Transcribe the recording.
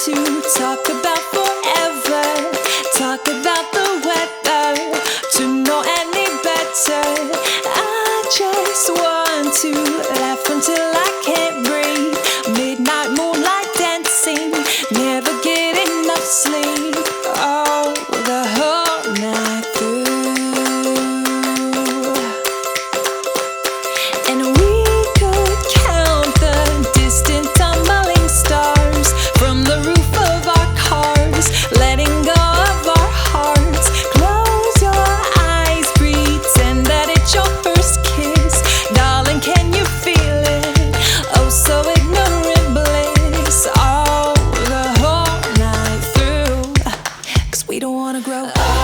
to talk about forever, talk about the weather, to know any better. I just want to laugh until I can't breathe. Midnight moonlight dancing, never get enough sleep. Oh, the whole night through. And we could count the distant tumbling stars from the roof of our cars, letting go of our hearts. Close your eyes, pretend that it's your first kiss. Darling, can you feel it? Oh, so ignorant bliss. Oh, the whole night through. 'Cause we don't wanna grow up.